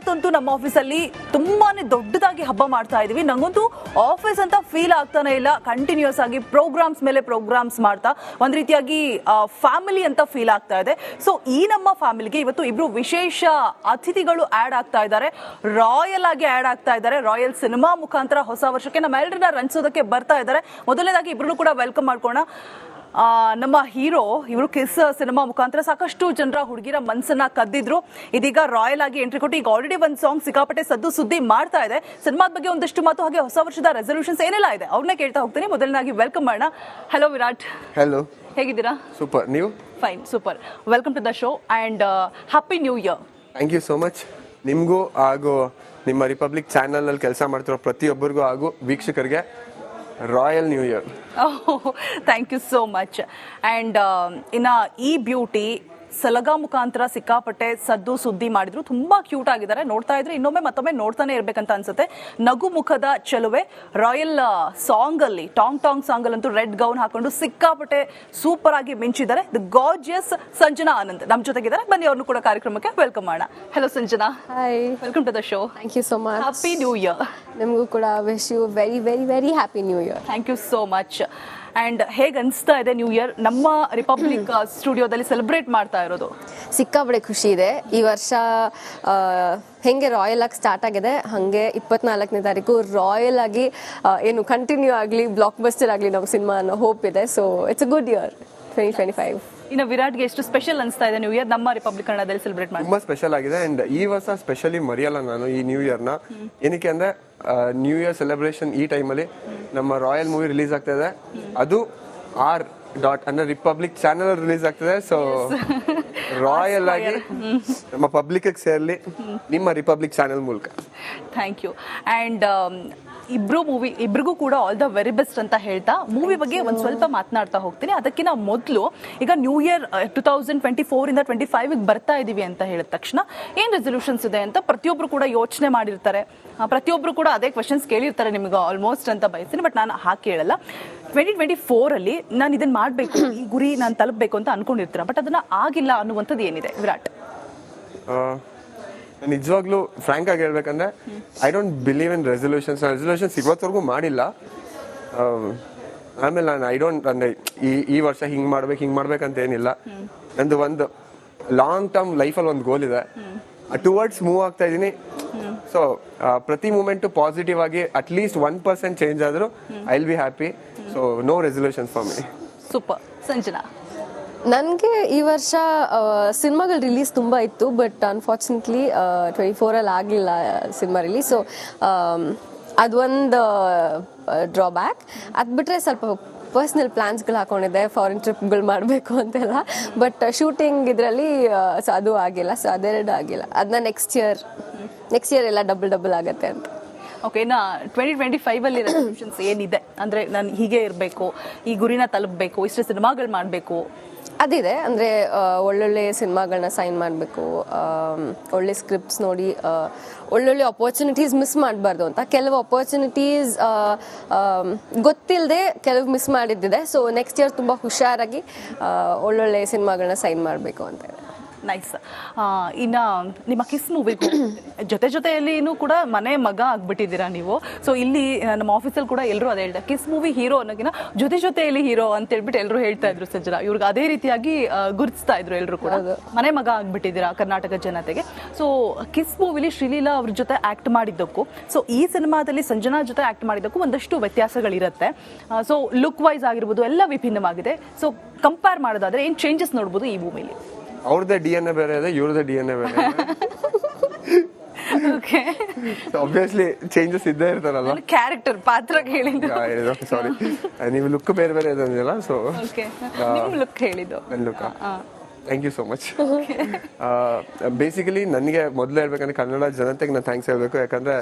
ಇವತ್ತಂತೂ ನಮ್ಮ ಆಫೀಸಲ್ಲಿ ತುಂಬಾನೇ ದೊಡ್ಡದಾಗಿ ಹಬ್ಬ ಮಾಡ್ತಾ ಇದೀವಿ. ನಂಗಂತೂ ಆಫೀಸ್ ಅಂತ ಫೀಲ್ ಆಗ್ತಾನೆ ಇಲ್ಲ. ಕಂಟಿನ್ಯೂಸ್ ಆಗಿ ಪ್ರೋಗ್ರಾಮ್ಸ್ ಮೇಲೆ ಪ್ರೋಗ್ರಾಮ್ಸ್ ಮಾಡ್ತಾ ಒಂದ್ ರೀತಿಯಾಗಿ ಫ್ಯಾಮಿಲಿ ಅಂತ ಫೀಲ್ ಆಗ್ತಾ ಇದೆ. ಸೊ ಈ ನಮ್ಮ ಫ್ಯಾಮಿಲಿಗೆ ಇವತ್ತು ಇಬ್ರು ವಿಶೇಷ ಅತಿಥಿಗಳು ಆಡ್ ಆಗ್ತಾ ಇದ್ದಾರೆ, ರಾಯಲ್ ಆಗಿ ಆಡ್ ಆಗ್ತಾ ಇದ್ದಾರೆ. ರಾಯಲ್ ಸಿನಿಮಾ ಮುಖಾಂತರ ಹೊಸ ವರ್ಷಕ್ಕೆ ನಮ್ಮೆಲ್ಲರನ್ನ ರಂಜಿಸೋದಕ್ಕೆ ಬರ್ತಾ ಇದ್ದಾರೆ. ಮೊದಲನೇದಾಗಿ ಇಬ್ರು ಕೂಡ ವೆಲ್ಕಮ್ ಮಾಡ್ಕೋಣ. ನಮ್ಮ ಹೀರೋ ಇವರು ಕಿಸ್ ಸಿನಿಮಾ ಮುಖಾಂತರ ಸಾಕಷ್ಟು ಜನರ ಹುಡುಗಿರ ಮನಸ್ಸನ್ನ ಕದ್ದಿದ್ರು. ಇದೀಗ ರಾಯಲ್ ಆಗಿ ಎಂಟ್ರಿ ಕೊಟ್ಟು ಈಗ ಆಲ್ರೆಡಿ ಒಂದು ಸಾಂಗ್ ಸಿಕ್ಕಾಪಟ್ಟೆ ಸದ್ದು ಸುದ್ದಿ ಮಾಡ್ತಾ ಇದೆ. ಸಿನಿಮಾದ ಬಗ್ಗೆ ಒಂದಷ್ಟು ಮಾತು, ಹಾಗೆ ಹೊಸ ವರ್ಷದ ರೆಸಲ್ಯೂಷನ್ಸ್ ಏನೆಲ್ಲ ಇದೆ ಅವ್ರನ್ನ ಕೇಳ್ತಾ ಹೋಗ್ತೀನಿ. ಮೊದಲನೇದಾಗಿ ವೆಲ್ಕಮ್ ಮಾಡೋಣ. ಹಲೋ ವಿರಾಟ್. ಹಲೋ, ಹೇಗಿದ್ದೀರಾ? ಸೂಪರ್. ನೀವು? Fine, super. Welcome to the show and happy new year. Thank you so much. ನಿಮಗೂ ಹಾಗೂ ನಿಮ್ಮ ರಿಪಬ್ಲಿಕ್ ಚಾನಲ್ನಲ್ಲಿ ಕೆಲಸ ಮಾಡ್ತಿರೋ ಪ್ರತಿಯೊಬ್ಬರಿಗೂ ಹಾಗೂ ವೀಕ್ಷಕರಿಗೆ royal new year. Thank you so much. And ಇನ್ನು ಈ ಬ್ಯೂಟಿ ಸಲಗಾ ಮುಖಾಂತರ ಸಿಕ್ಕಾಪಟ್ಟೆ ಸದ್ದು ಸುದ್ದಿ ಮಾಡಿದ್ರು. ತುಂಬಾ ಕ್ಯೂಟ್ ಆಗಿದ್ದಾರೆ. ನೋಡ್ತಾ ಇದ್ರೆ ಇನ್ನೊಮ್ಮೆ ಮತ್ತೊಮ್ಮೆ ನೋಡ್ತಾನೆ ಇರ್ಬೇಕಂತ ಅನ್ಸುತ್ತೆ. ನಗು ಮುಖದ ಚೆಲುವೆ ರಾಯಲ್ ಸಾಂಗ್ ಅಲ್ಲಿ, ಟಾಂಗ್ ಟಾಂಗ್ ಸಾಂಗ್ ಅಲ್ಲಂತೂ ರೆಡ್ ಗೌನ್ ಹಾಕೊಂಡು ಸಿಕ್ಕಾಪಟ್ಟೆ ಸೂಪರ್ ಆಗಿ ಮಿಂಚಿದ್ದಾರೆ. ದ ಗಾರ್ಜಿಯಸ್ ಸಂಜನಾ ಆನಂದ್ ನಮ್ಮ ಜೊತೆಗಿದ್ದಾರೆ. ಬನ್ನಿ ಅವ್ರನ್ನು ಕೂಡ ಕಾರ್ಯಕ್ರಮಕ್ಕೆ ವೆಲ್ಕಮ್ ಮಾಡೋಣ. Hello Sanjana. Hi, welcome to the show. Thank you so much. Happy new year. ನಿಮಗೂ ಕೂಡ wish you very very very happy new year. Thank you so much. And ಹೇಗೆ ಅನಿಸ್ತಾ ಇದೆ ನ್ಯೂ ಇಯರ್ ನಮ್ಮ ರಿಪಬ್ಲಿಕ್ ಸ್ಟುಡಿಯೋದಲ್ಲಿ ಸೆಲೆಬ್ರೇಟ್ ಮಾಡ್ತಾ ಇರೋದು? ಸಿಕ್ಕಾಪಡೆ ಖುಷಿ ಇದೆ. ಈ ವರ್ಷ ಹೆಂಗೆ ರಾಯಲ್ ಆಗಿ ಸ್ಟಾರ್ಟ್ ಆಗಿದೆ ಹಾಗೆ 24ನೇ ತಾರೀಕು ರಾಯಲ್ ಆಗಿ ಏನು ಕಂಟಿನ್ಯೂ ಆಗಲಿ, ಬ್ಲಾಕ್ ಬಸ್ಟರ್ ಆಗಲಿ ನಮ್ಮ ಸಿನಿಮಾ ಅನ್ನೋ ಹೋಪ್ ಇದೆ. So it's a good year 2025. ಇನ್ನು ವಿರಾಟ್ಗೆ ಎಷ್ಟು ಸ್ಪೆಷಲ್ ಅನಿಸ್ತಾ ಇದೆ ನ್ಯೂ ಇಯರ್ ನಮ್ಮ ರಿಪಬ್ಲಿಕ್ ಕನ್ನಡದಲ್ಲಿ ಸೆಲೆಬ್ರೇಟ್ ಮಾಡಿ? ತುಂಬಾ ಸ್ಪೆಷಲ್ ಆಗಿದೆ. ಅಂಡ್ ಈ ವರ್ಷ ಸ್ಪೆಷಲಿ ಮರೆಯಲ್ಲ ನಾನು ಈ ನ್ಯೂ ಇಯರ್ನ. ಏನಕ್ಕೆ ಅಂದ್ರೆ ನ್ಯೂ ಇಯರ್ ಸೆಲೆಬ್ರೇಷನ್ ಈ ಟೈಮಲ್ಲಿ ನಮ್ಮ ರಾಯಲ್ ಮೂವಿ ರಿಲೀಸ್ ಆಗ್ತಾ ಇದೆ. ಅದು R. ಅಂದ್ರೆ ರಿಪಬ್ಲಿಕ್ ಚಾನೆಲ್ ರಿಲೀಸ್ ಆಗ್ತದೆ. ಸೊ ರಾಯಲ್ ಆಗಿ ನಮ್ಮ ಪಬ್ಲಿಕ್ ಸೇರ್ಲಿ ನಿಮ್ಮ ರಿಪಬ್ಲಿಕ್ ಚಾನೆಲ್ ಮೂಲಕ. Thank you. ಅಂಡ್ ಇಬ್ರಿಗೂ ಕೂಡ ಆಲ್ ದ ವೆರಿ ಬೆಸ್ಟ್ ಅಂತ ಹೇಳ್ತಾ ಮೂವಿ ಬಗ್ಗೆ ಒಂದ್ ಸ್ವಲ್ಪ ಮಾತನಾಡ್ತಾ ಹೋಗ್ತೀನಿ. ಅದಕ್ಕಿಂತ ಮೊದಲು ಈಗ ನ್ಯೂ ಇಯರ್ 2024 ಇಂದ 25 ಬರ್ತಾ ಇದೀವಿ ಅಂತ ಹೇಳಿದ ತಕ್ಷಣ ಏನ್ ರೆಸಲ್ಯೂಷನ್ಸ್ ಇದೆ ಅಂತ ಪ್ರತಿಯೊಬ್ರು ಕೂಡ ಯೋಚನೆ ಮಾಡಿರ್ತಾರೆ. ಪ್ರತಿಯೊಬ್ರು ಕೂಡ ಅದೇ ಕ್ವೆಶನ್ಸ್ ಕೇಳಿರ್ತಾರೆ ನಿಮ್ಗೆ ಆಲ್ಮೋಸ್ಟ್ ಅಂತ ಬಯಸ್ತೀನಿ. ಬಟ್ ನಾನು ಹಾಗೆ ಕೇಳಲ್ಲ. 2024 ಅಲ್ಲಿ ನಾನು ಇದನ್ನ ಮಾಡ್ಬೇಕು, ಈ ಗುರಿ ನಾನು ತಲುಪಬೇಕು ಅಂತ ಅನ್ಕೊಂಡಿರ್ತೀರ, ಬಟ್ ಅದನ್ನ ಆಗಿಲ್ಲ ಅನ್ನುವಂಥದ್ದು ಏನಿದೆ ವಿರಾಟ್? ನಿಜವಾಗ್ಲೂ ಫ್ರಾಂಕ್ ಆಗಿ ಹೇಳ್ಬೇಕಂದ್ರೆ I don't believe in resolutions ಇವತ್ತವರೆಗೂ ಮಾಡಿಲ್ಲ. ಆಮೇಲೆ ನಾನು ಐ ಡೋಂಟ್ ಅಂದ್ರೆ ಈ ವರ್ಷ ಹಿಂಗ್ ಮಾಡ್ಬೇಕಂತ ಏನಿಲ್ಲ. ನಂದು ಒಂದು ಲಾಂಗ್ ಟರ್ಮ್ ಲೈಫಲ್ಲಿ ಒಂದು ಗೋಲ್ ಇದೆ, ಟುವರ್ಡ್ಸ್ ಮೂವ್ ಆಗ್ತಾ ಇದ್ದೀನಿ. ಸೊ ಪ್ರತಿ ಮೂಮೆಂಟು ಪಾಸಿಟಿವ್ ಆಗಿ ಅಟ್ಲೀಸ್ಟ್ 1% ಚೇಂಜ್ ಆದ್ರೂ I will be happy. So no resolution for me. Super. Sanjana? ನನಗೆ ಈ ವರ್ಷ ಸಿನಿಮಾಗಳು ರಿಲೀಸ್ ತುಂಬ ಇತ್ತು, ಬಟ್ ಅನ್ಫಾರ್ಚುನೇಟ್ಲಿ 24ಅಲ್ಲಿ ಆಗಲಿಲ್ಲ ಸಿನಿಮಾ ರಿಲೀಸ್. ಸೊ ಅದೊಂದು ಡ್ರಾಬ್ಯಾಕ್. ಅದು ಬಿಟ್ಟರೆ ಸ್ವಲ್ಪ ಪರ್ಸ್ನಲ್ ಪ್ಲಾನ್ಸ್ಗಳು ಹಾಕೊಂಡಿದ್ದೆ, ಫಾರಿನ್ ಟ್ರಿಪ್ಗಳು ಮಾಡಬೇಕು ಅಂತೆಲ್ಲ. ಬಟ್ ಶೂಟಿಂಗ್ ಇದರಲ್ಲಿ ಅದು ಆಗಿಲ್ಲ. ಸೊ ಅದೆರಡು ಆಗಿಲ್ಲ. ಅದನ್ನ ನೆಕ್ಸ್ಟ್ ಇಯರ್ ಎಲ್ಲ ಡಬಲ್ ಆಗುತ್ತೆ ಅಂತ. ಓಕೆ. ಇನ್ನು 2025 ಅಲ್ಲಿ ರೆಸಲ್ಯೂಷನ್ಸ್ ಏನಿದೆ ಅಂದ್ರೆ ನಾನು ಹೀಗೆ ಇರಬೇಕು, ಈ ಗುರಿನ ತಲುಪಬೇಕು, ಇಷ್ಟು ಸಿನಿಮಾಗಳು ಮಾಡಬೇಕು ಅದಿದೆ. ಅಂದರೆ ಒಳ್ಳೊಳ್ಳೆ ಸಿನಿಮಾಗಳನ್ನ ಸೈನ್ ಮಾಡಬೇಕು, ಒಳ್ಳೆ ಸ್ಕ್ರಿಪ್ಟ್ಸ್ ನೋಡಿ ಒಳ್ಳೊಳ್ಳೆ ಅಪರ್ಚುನಿಟೀಸ್ ಮಿಸ್ ಮಾಡಬಾರ್ದು ಅಂತ. ಕೆಲವು ಅಪರ್ಚುನಿಟೀಸ್ ಗೊತ್ತಿಲ್ಲದೆ ಕೆಲವು ಮಿಸ್ ಮಾಡಿದ್ದಿದೆ. ಸೊ ನೆಕ್ಸ್ಟ್ ಇಯರ್ ತುಂಬ ಹುಷಾರಾಗಿ ಒಳ್ಳೊಳ್ಳೆ ಸಿನಿಮಾಗಳನ್ನ ಸೈನ್ ಮಾಡಬೇಕು ಅಂತ. ನೈಸ್. ಇನ್ನು ನಿಮ್ಮ ಕಿಸ್ ಮೂವಿಗೆ ಜೊತೆಯಲ್ಲಿನೂ ಕೂಡ ಮನೆ ಮಗ ಆಗ್ಬಿಟ್ಟಿದ್ದೀರಾ ನೀವು. ಸೊ ಇಲ್ಲಿ ನಮ್ಮ ಆಫೀಸಲ್ಲಿ ಕೂಡ ಎಲ್ಲರೂ ಅದೇ ಹೇಳ್ತಾರೆ, ಕಿಸ್ ಮೂವಿ ಹೀರೋ ಅನ್ನೋಕಿನ ಜೊತೆಯಲ್ಲಿ ಹೀರೋ ಅಂತ ಹೇಳ್ಬಿಟ್ಟು ಎಲ್ಲರೂ ಹೇಳ್ತಾ ಇದ್ರು ಸಂಜನಾ. ಇವ್ರಿಗೆ ಅದೇ ರೀತಿಯಾಗಿ ಗುರುತಿಸ್ತಾ ಇದ್ರು ಎಲ್ಲರೂ ಕೂಡ. ಮನೆ ಮಗ ಆಗ್ಬಿಟ್ಟಿದ್ದೀರಾ ಕರ್ನಾಟಕ ಜನತೆಗೆ. ಸೊ ಕಿಸ್ ಮೂವಿಲಿ ಶ್ರೀಲೀಲಾ ಅವ್ರ ಜೊತೆ ಆಕ್ಟ್ ಮಾಡಿದ್ದಕ್ಕೂ ಸೊ ಈ ಸಿನಿಮಾದಲ್ಲಿ ಸಂಜನಾ ಜೊತೆ ಆಕ್ಟ್ ಮಾಡಿದ್ದಕ್ಕೂ ಒಂದಷ್ಟು ವ್ಯತ್ಯಾಸಗಳಿರುತ್ತೆ. ಸೊ ಲುಕ್ ವೈಸ್ ಆಗಿರ್ಬೋದು ಎಲ್ಲ ವಿಭಿನ್ನವಾಗಿದೆ. ಸೊ ಕಂಪೇರ್ ಮಾಡೋದಾದ್ರೆ ಏನ್ ಚೇಂಜಸ್ ನೋಡ್ಬೋದು ಈ ಮೂವಿಲಿ? ಅವ್ರದ್ದೇ DNA ಬೇರೆ ಇದೆ, ಇವ್ರದ್ದೇ DNA ಬೇರೆ ಇದೆ. ಓಕೆ. ಆಬ್ವಿಯಸ್ಲಿ ಚೇಂಜಸ್ ಇದ್ದೇ ಇರ್ತಾರಲ್ಲ. ಕ್ಯಾರೆಕ್ಟರ್ ಪಾತ್ರ ಹೇಳಿದ್ದು. ಸಾರಿ, ನೀವು ಲುಕ್ ಬೇರೆ ಇದೆ ಅಂದಿಲ್ಲ. ಸೊ ನಿಮ್ಮ ಲುಕ್ ಹೇಳಿದ್ದು. ನನ್ನ look. Thank you so much. Basically ನನಗೆ ಮೊದಲು ಹೇಳ್ಬೇಕಂದ್ರೆ ಕನ್ನಡ ಜನತೆಗೆ ನಾನು ಥ್ಯಾಂಕ್ಸ್ ಹೇಳ್ಬೇಕು. ಯಾಕಂದ್ರೆ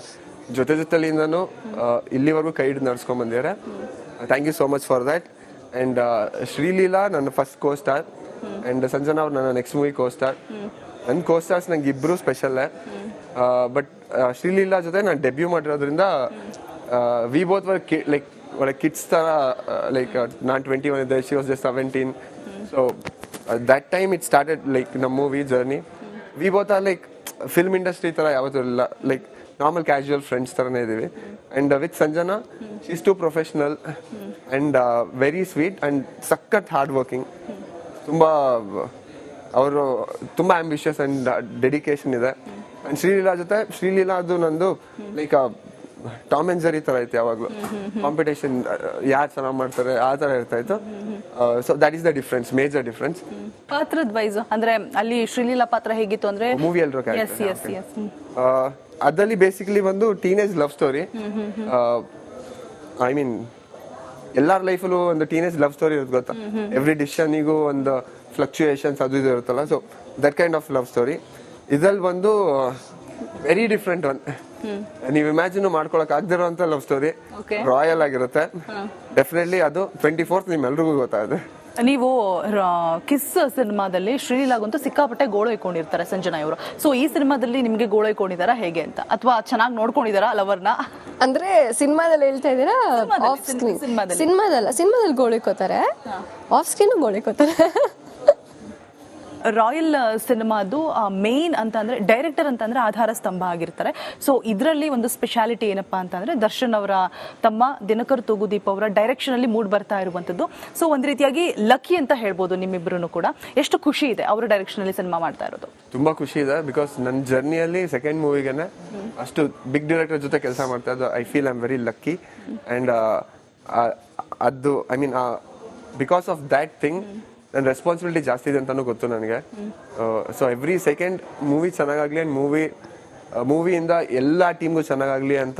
ಜೊತೆಲಿಂದನೂ ಇಲ್ಲಿವರೆಗೂ ಕೈ ಹಿಡಿದು ನಡ್ಸ್ಕೊಂಡ್ ಬಂದಿದ್ದಾರೆ. Thank you so much for that. And Sreeleela ನನ್ನ first costar and Sanjana ಅವ್ರು ನನ್ನ ನೆಕ್ಸ್ಟ್ ಮೂವಿ ಕೋ ಸ್ಟಾರ್. ನನ್ನ ಕೋ ಸ್ಟಾರ್ಸ್ ನಂಗೆ ಇಬ್ರು ಸ್ಪೆಷಲ್. ಬಟ್ ಶ್ರೀಲೀಲಾ ಜೊತೆ ನಾನು ಡೆಬ್ಯೂ ಮಾಡಿರೋದ್ರಿಂದ we both were like kids ತರ. ಲೈಕ್ ನಾನು 21 ಇದ್ದೆ, she was just 17. So that time it started like ನಮ್ಮ movie journey. We both are like film industry ಥರ ಯಾವತ್ತೂ ಇಲ್ಲ, ಲೈಕ್ ನಾರ್ಮಲ್ ಕ್ಯಾಶುವಲ್ ಫ್ರೆಂಡ್ಸ್ ಥರನೇ ಇದ್ದೀವಿ. And with Sanjana she's too professional and very sweet and ಸಖತ್ hard working. ತುಂಬ ಅವರು ತುಂಬ ಆಂಬಿಷಿಯಸ್ ಆ್ಯಂಡ್ ಡೆಡಿಕೇಶನ್ ಇದೆ. ಆ್ಯಂಡ್ ಶ್ರೀಲೀಲಾ ಅದು ನಂದು ಲೈಕ್ ಟಾಮ್ ಆ್ಯಂಡ್ ಜೆರಿ ಥರ ಐತೆ, ಯಾವಾಗಲೂ ಕಾಂಪಿಟೇಷನ್ ಯಾರು ಚೆನ್ನಾಗಿ ಮಾಡ್ತಾರೆ ಆ ಥರ ಇರ್ತಾ ಇತ್ತು. So that is the difference, major difference. ಪಾತ್ರದ ವೈಸ್ ಅಂದ್ರೆ ಅಲ್ಲಿ ಶ್ರೀಲೀಲಾ ಪಾತ್ರ ಹೇಗಿತ್ತು ಅಂದ್ರೆ ಮೂವಿ ಎಲ್ರು ಅದರಲ್ಲಿ ಬೇಸಿಕಲಿ ಒಂದು teenage love story. I mean ಎಲ್ಲಾರ ಲೈಫಲ್ಲೂ ಒಂದು ಟೀನೇಜ್ ಲವ್ ಸ್ಟೋರಿ ಇರುತ್ತೆ ಗೊತ್ತಾ, ಎವ್ರಿ ಡಿಸಿಷನಿಗೂ ಒಂದು ಫ್ಲಕ್ಚುಯೇಷನ್ಸ್ ಅದು ಇದು ಇರುತ್ತಲ್ಲ. So that kind of love story. ಇದ್ರಲ್ಲಿ ಒಂದು ವೆರಿ ಡಿಫ್ರೆಂಟ್ ಒನ್, ನೀವು ಇಮ್ಯಾಜಿನ್ ಮಾಡ್ಕೊಳಕ್ ಆಗದಿರೋಂಥ ಲವ್ ಸ್ಟೋರಿ, ರಾಯಲ್ ಆಗಿರುತ್ತೆ. ಡೆಫಿನೆಟ್ಲಿ ಅದು 24th ನಿಮ್ಮೆಲ್ರಿಗೂ ಗೊತ್ತಾಗುತ್ತೆ. ನೀವು ಕಿಸ್ ಸಿನಿಮಾದಲ್ಲಿ ಶ್ರೀಲೀಲಾಗಂತೂ ಸಿಕ್ಕಾಪಟ್ಟೆ ಗೋಳು ಇಟ್ಕೊಂಡಿರ್ತಾರೆ ಸಂಜನಾ ಇವರು. ಸೊ ಈ ಸಿನಿಮಾದಲ್ಲಿ ನಿಮ್ಗೆ ಗೋಳು ಇಟ್ಕೊಂಡಿದಾರ ಹೇಗೆ ಅಂತ, ಅಥವಾ ಚೆನ್ನಾಗಿ ನೋಡ್ಕೊಂಡಿದಾರ ಲವರ್ನ? ಅಂದ್ರೆ ಸಿನಿಮಾದಲ್ಲಿ ಹೇಳ್ತಾ ಇದ್ದೀರಾ? ಆಫ್ ಸ್ಕ್ರೀನ್ ಸಿನಿಮಾದಲ್ಲಿ ಗೋಳಿಕೋತಾರೆ, ಆಫ್ ಸ್ಕ್ರೀನ್ ಗೋಳಿಕೋತಾರೆ. ರಾಯಲ್ ಸಿನಿಮಾದು ಮೇನ್ ಅಂತ ಅಂದ್ರೆ ಡೈರೆಕ್ಟರ್ ಅಂತ ಅಂದ್ರೆ ಆಧಾರ ಸ್ತಂಭ ಆಗಿರ್ತಾರೆ. ಸೊ ಇದರಲ್ಲಿ ಒಂದು ಸ್ಪೆಷಾಲಿಟಿ ಏನಪ್ಪಾ ಅಂತಂದ್ರೆ ದರ್ಶನ್ ಅವರ ತಮ್ಮ ದಿನಕರ್ ತೂಗುದೀಪ್ ಅವರ ಡೈರೆಕ್ಷನ್ ಅಲ್ಲಿ ಮೂಡ್ ಬರ್ತಾ ಇರುವಂತದ್ದು. ಸೊ ಒಂದ್ ರೀತಿಯಾಗಿ ಲಕ್ಕಿ ಅಂತ ಹೇಳ್ಬೋದು ನಿಮ್ಮಿಬ್ರು ಕೂಡ. ಎಷ್ಟು ಖುಷಿ ಇದೆ ಅವರ ಡೈರೆಕ್ಷನ್ ಅಲ್ಲಿ ಸಿನಿಮಾ ಮಾಡ್ತಾ ಇರೋದು? ತುಂಬಾ ಖುಷಿ ಇದೆ, ಬಿಕಾಸ್ ನನ್ನ ಜರ್ನಿಯಲ್ಲಿ ಸೆಕೆಂಡ್ ಮೂವಿಗೆನೆ ಅಷ್ಟು ಬಿಗ್ ಡೈರೆಕ್ಟರ್ ಜೊತೆ ಕೆಲಸ ಮಾಡ್ತಾ ಇದ್ದು. I feel I am very lucky. And ಅದು I mean because of that thing ನನ್ನ ರೆಸ್ಪಾನ್ಸಿಬಿಲಿಟಿ ಜಾಸ್ತಿ ಇದೆ ಅಂತಾನು ಗೊತ್ತು ನನಗೆ. ಸೊ ಎವ್ರಿ ಸೆಕೆಂಡ್ ಮೂವಿ ಚೆನ್ನಾಗಾಗ್ಲಿ ಅಂಡ್ ಮೂವಿಯಿಂದ ಎಲ್ಲ ಟೀಮ್ಗೂ ಚೆನ್ನಾಗಾಗ್ಲಿ ಅಂತ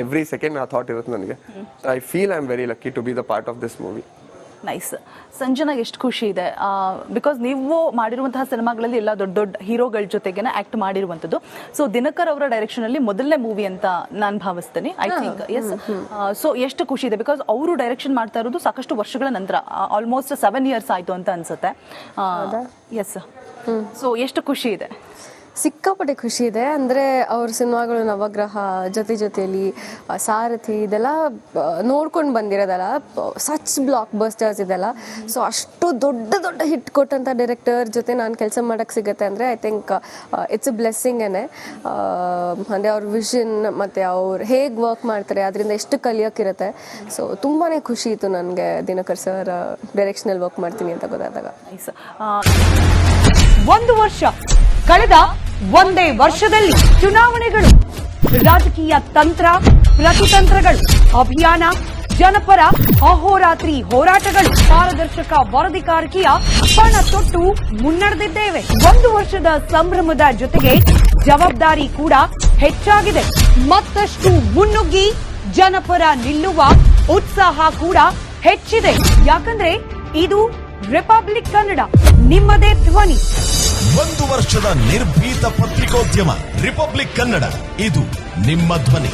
ಎವ್ರಿ ಸೆಕೆಂಡ್ ಆ ಥಾಟ್ ಇರುತ್ತೆ ನನಗೆ. So I feel I am very lucky to be the part of this movie. Nice. ಸಂಜನಾಗೆ ಎಷ್ಟು ಖುಷಿ ಇದೆ, ಬಿಕಾಸ್ ನೀವು ಮಾಡಿರುವಂತಹ ಸಿನಿಮಾಗಳಲ್ಲಿ ಎಲ್ಲ ದೊಡ್ಡ ದೊಡ್ಡ ಹೀರೋಗಳ ಜೊತೆಗೇನೆ ಆಕ್ಟ್ ಮಾಡಿರುವಂತದ್ದು. ಸೊ ದಿನಕರ್ ಅವರ ಡೈರೆಕ್ಷನ್ ಅಲ್ಲಿ ಮೊದಲನೇ ಮೂವಿ ಅಂತ ನಾನು ಭಾವಿಸ್ತೇನೆ, ಐ ಥಿಂಕ್. ಎಸ್. ಸೊ ಎಷ್ಟು ಖುಷಿ ಇದೆ, ಬಿಕಾಸ್ ಅವರು ಡೈರೆಕ್ಷನ್ ಮಾಡ್ತಾ ಇರೋದು ಸಾಕಷ್ಟು ವರ್ಷಗಳ ನಂತರ, ಆಲ್ಮೋಸ್ಟ್ 7 years ಆಯ್ತು ಅಂತ ಅನ್ಸುತ್ತೆ. ಎಸ್. ಸೊ ಎಷ್ಟು ಖುಷಿ ಇದೆ? ಸಿಕ್ಕಾಪಟ್ಟೆ ಖುಷಿ ಇದೆ. ಅಂದರೆ ಅವ್ರ ಸಿನಿಮಾಗಳು ನವಗ್ರಹ, ಜೊತೆಯಲ್ಲಿ ಸಾರಥಿ, ಇದೆಲ್ಲ ನೋಡ್ಕೊಂಡು ಬಂದಿರೋದಲ್ಲ, ಸಚ್ ಬ್ಲಾಕ್ ಬಸ್ಟರ್ಸ್ ಇದೆಲ್ಲ. ಸೊ ಅಷ್ಟು ದೊಡ್ಡ ಹಿಟ್ ಕೊಟ್ಟಂಥ ಡೈರೆಕ್ಟರ್ ಜೊತೆ ನಾನು ಕೆಲಸ ಮಾಡೋಕ್ಕೆ ಸಿಗುತ್ತೆ ಅಂದರೆ ಐ ಥಿಂಕ್ ಇಟ್ಸ್ ಅ ಬ್ಲೆಸ್ಸಿಂಗೇನೆ. ಅಂದರೆ ಅವ್ರ ವಿಷನ್ ಮತ್ತು ಅವ್ರು ಹೇಗೆ ವರ್ಕ್ ಮಾಡ್ತಾರೆ ಅದರಿಂದ ಎಷ್ಟು ಕಲಿಯೋಕ್ಕಿರುತ್ತೆ. ಸೊ ತುಂಬಾ ಖುಷಿ ಇತ್ತು ನನಗೆ ದಿನಕರ್ ಸರ್ ಡೈರೆಕ್ಷನಲ್ಲಿ ವರ್ಕ್ ಮಾಡ್ತೀನಿ ಅಂತ ಗೊತ್ತಾದಾಗ. ಒಂದು ವರ್ಷ ಕಳೆದ ಒಂದೇ ವರ್ಷದಲ್ಲಿ ಚುನಾವಣೆಗಳು, ರಾಜಕೀಯ ತಂತ್ರ ಪ್ರತಿತಂತ್ರಗಳು, ಅಭಿಯಾನ, ಜನಪರ ಅಹೋರಾತ್ರಿ ಹೋರಾಟಗಳು, ಪಾರದರ್ಶಕ ವರದಿಗಾರಿಕೆಯ ಪಣ ತೊಟ್ಟು ಮುನ್ನಡೆದಿದ್ದೇವೆ. ಒಂದು ವರ್ಷದ ಸಂಭ್ರಮದ ಜೊತೆಗೆ ಜವಾಬ್ದಾರಿ ಕೂಡ ಹೆಚ್ಚಾಗಿದೆ. ಮತ್ತಷ್ಟು ಮುನ್ನುಗ್ಗಿ ಜನಪರ ನಿಲ್ಲುವ ಉತ್ಸಾಹ ಕೂಡ ಹೆಚ್ಚಿದೆ. ಯಾಕಂದ್ರೆ ಇದು ರಿಪಬ್ಲಿಕ್ ಕನ್ನಡ, ನಿಮ್ಮದೇ ಧ್ವನಿ. 1 ವರ್ಷದ ನಿರ್ಭೀತ ಪತ್ರಿಕೋದ್ಯಮ ರಿಪಬ್ಲಿಕ್ ಕನ್ನಡ, ಇದು ನಿಮ್ಮ ಧ್ವನಿ.